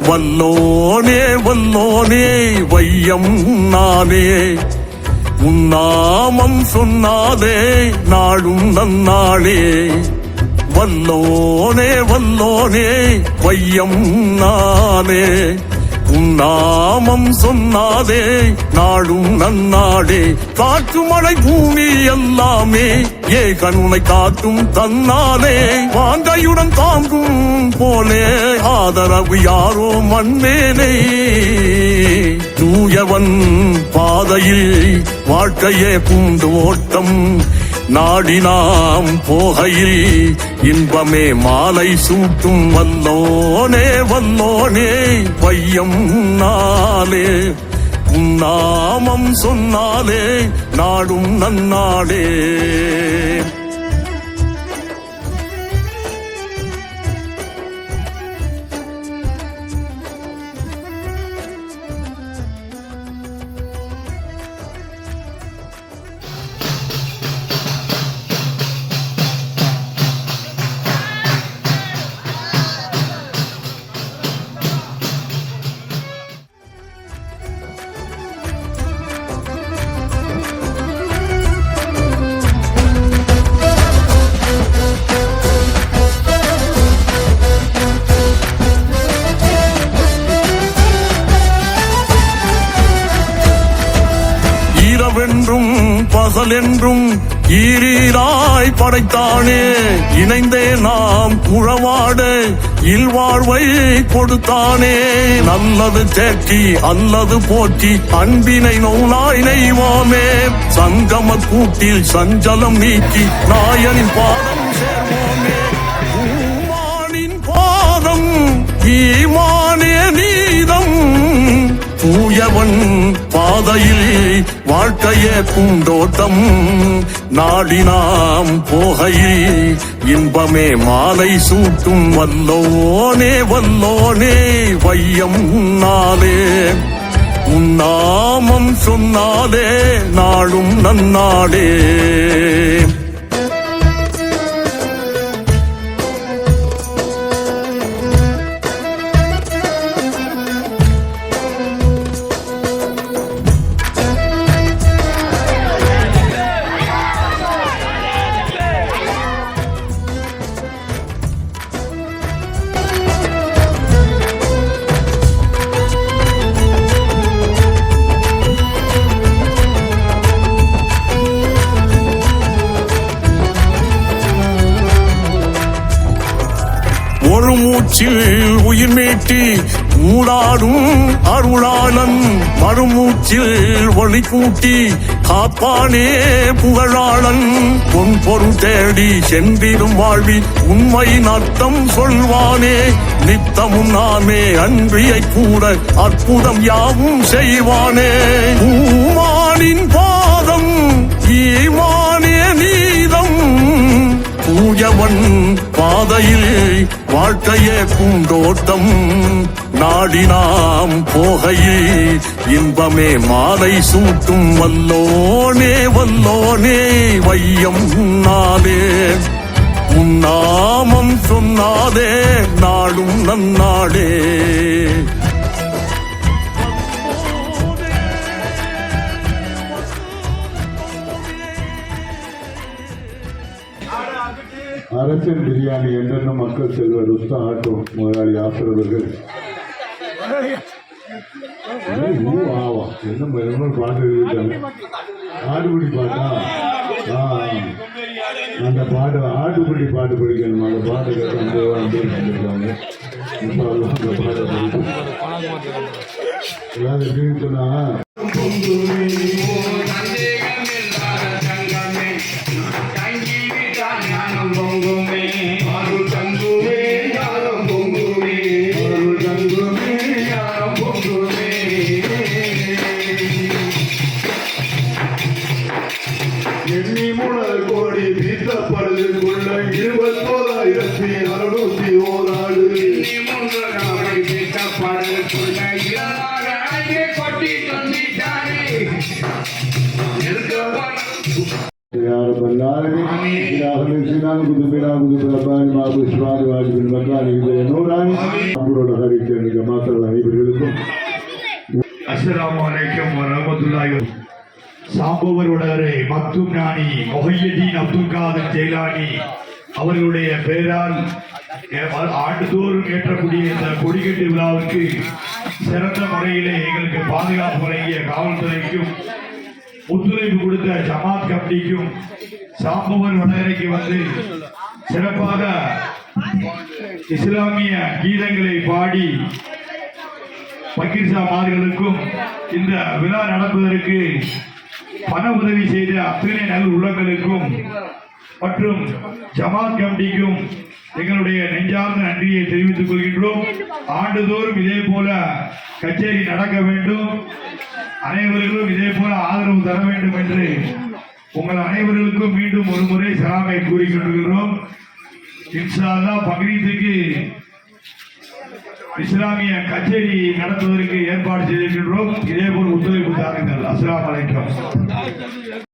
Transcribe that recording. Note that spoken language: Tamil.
வல்லோனே வல்லோனே வையம் நானே உன்னாமம் சொன்னாலே நாடும் நன்னாளே வல்லோனே வல்லோனே வையம் நானே உன்னாமம் சொன்னாலே நாடும் நன்னாடே காற்று மழை பூமி எல்லாமே ஏ கண்ணுனை காட்டும் தன்னாலே வாங்கையுடன் தாங்கும் போலே ஆதரவு யாரோ மண்மேலே தூயவன் பாதையில் வாழ்க்கையே பூண்டு ஓட்டம் நாடி நாம் போகையில் இன்பமே மாலை சூட்டும் வல்லோனே வல்லோனே வையம் நாளே உன்னாமம் சொன்னாலே நாடும் நன்னாடே என்றும் பகல் என்றும் ஈரீராய் படைத்தானே இணைந்தே நாம் உழவாட இல்வாழ்வை கொடுத்தானே நல்லது தேக்கி அல்லது போற்றி அன்பினை நோனாய் நெய்வோமே சங்கம கூட்டில் சஞ்சலம் நீக்கி நாயனின் பாதம் சேர்வோமே ஊமானின் பாதம் ஈமானே நீதம் தூயவன் பாதையில் வாழ்க்கையே பூந்தோட்டம் நாடி நாம் போகையில் இன்பமே மாலை சூட்டும் வல்லோனே வல்லோனே வையம் நாளே உன்னாமம் சொன்னாலே நாடும் நன்னாடே ஒரு மூச்சில் உயிர் மீட்டி ஊடாடும் அருளாளன் மறுமூச்சில் ஒளி கூட்டி காப்பானே புகழாளன் பொன் பொருள் தேடி சென்றிடும் வாழ்வி உண்மையின் அர்த்தம் சொல்வானே நித்தமும் நாமே அன்றியை கூட அற்புதம் யாவும் செய்வானே ஊமானின் பாதம் ஈமானே நீதம் தூயவன் பாதையில் வாழ்க்கையே பூந்தோட்டம் நாடி நாம் போகையில் இன்பமே மாலை சூட்டும் வல்லோனே வல்லோனே வையம் நாளே உன்னாமம் சொன்னாலே நாடும் நன்னாடே அரசன் பிரியாணி என்னென்ன மக்கள் செல்வர் உஸ்தா ஆட்டோ முதலாளி ஆசிரியர்கள் என்ன பாட்டு இருக்காங்க ஆடுபுடி பாட்டா அந்த பாட்டு ஆட்டுக்குடி பாட்டு படிக்கணும் அந்த பாட்டு கேட்காங்க அந்த பாட்டை படிக்கும் ஏதாவது எப்படின்னு சொன்னா கோடி வீட்டப்படுவதற்குள்ள 21,601 ஆடு யார் பண்ணா العالمين إلى آخر السنان كتب بنا كتب رباني ما بشفان واجب المكان إذا نوراني أمور الخير كما صلى الله عليه وسلم. அஸ்ஸலாமு அலைக்கும் வரஹ்மத்துல்லாஹி. சாம்பவர் உடகரை மக்தும் ஞானி முஹையதீன் அப்துல் காதர் ஜெயிலானி அவர்களுடைய பெயரால் ஆண்டுதோறும் ஏற்றக்கூடிய இந்த கொடிக்கட்டு விழாவிற்கு சிறந்த முறையிலே எங்களுக்கு பாதுகாப்பு வழங்கிய காவல்துறைக்கும் ஒத்துழைப்பு கொடுத்த ஜமாத் கமிட்டிக்கும் சாம்பவர் வடகரைக்கு வந்து சிறப்பாக இஸ்லாமிய கீதங்களை பாடி பக்கீர் மார்களுக்கும் இந்த விழா நடப்பதற்கு பண உதவி செய்த அத்தனை நல் உள்ளங்களுக்கும் மற்றும் ஜமாத் கமிட்டிக்கும் எங்களுடைய நெஞ்சார்ந்த நன்றியை தெரிவித்துக் கொள்கின்றோம். ஆண்டுதோறும் இதே போல கச்சேரி நடக்க வேண்டும், அனைவர்களும் இதே போல ஆதரவு தர வேண்டும் என்று உங்கள் அனைவர்களுக்கும் மீண்டும் ஒரு முறை சலாமை கூறிக்கொண்டிருக்கிறோம். இன்ஷா அல்லாஹ் பக்ரீத்துக்கு இஸ்லாமிய கச்சேரி நடத்துவதற்கு ஏற்பாடு செய்திருக்கின்றோம். இதே போல் ஒத்துழைப்பு தாருங்கள். அஸ்ஸலாமு அலைக்கும்.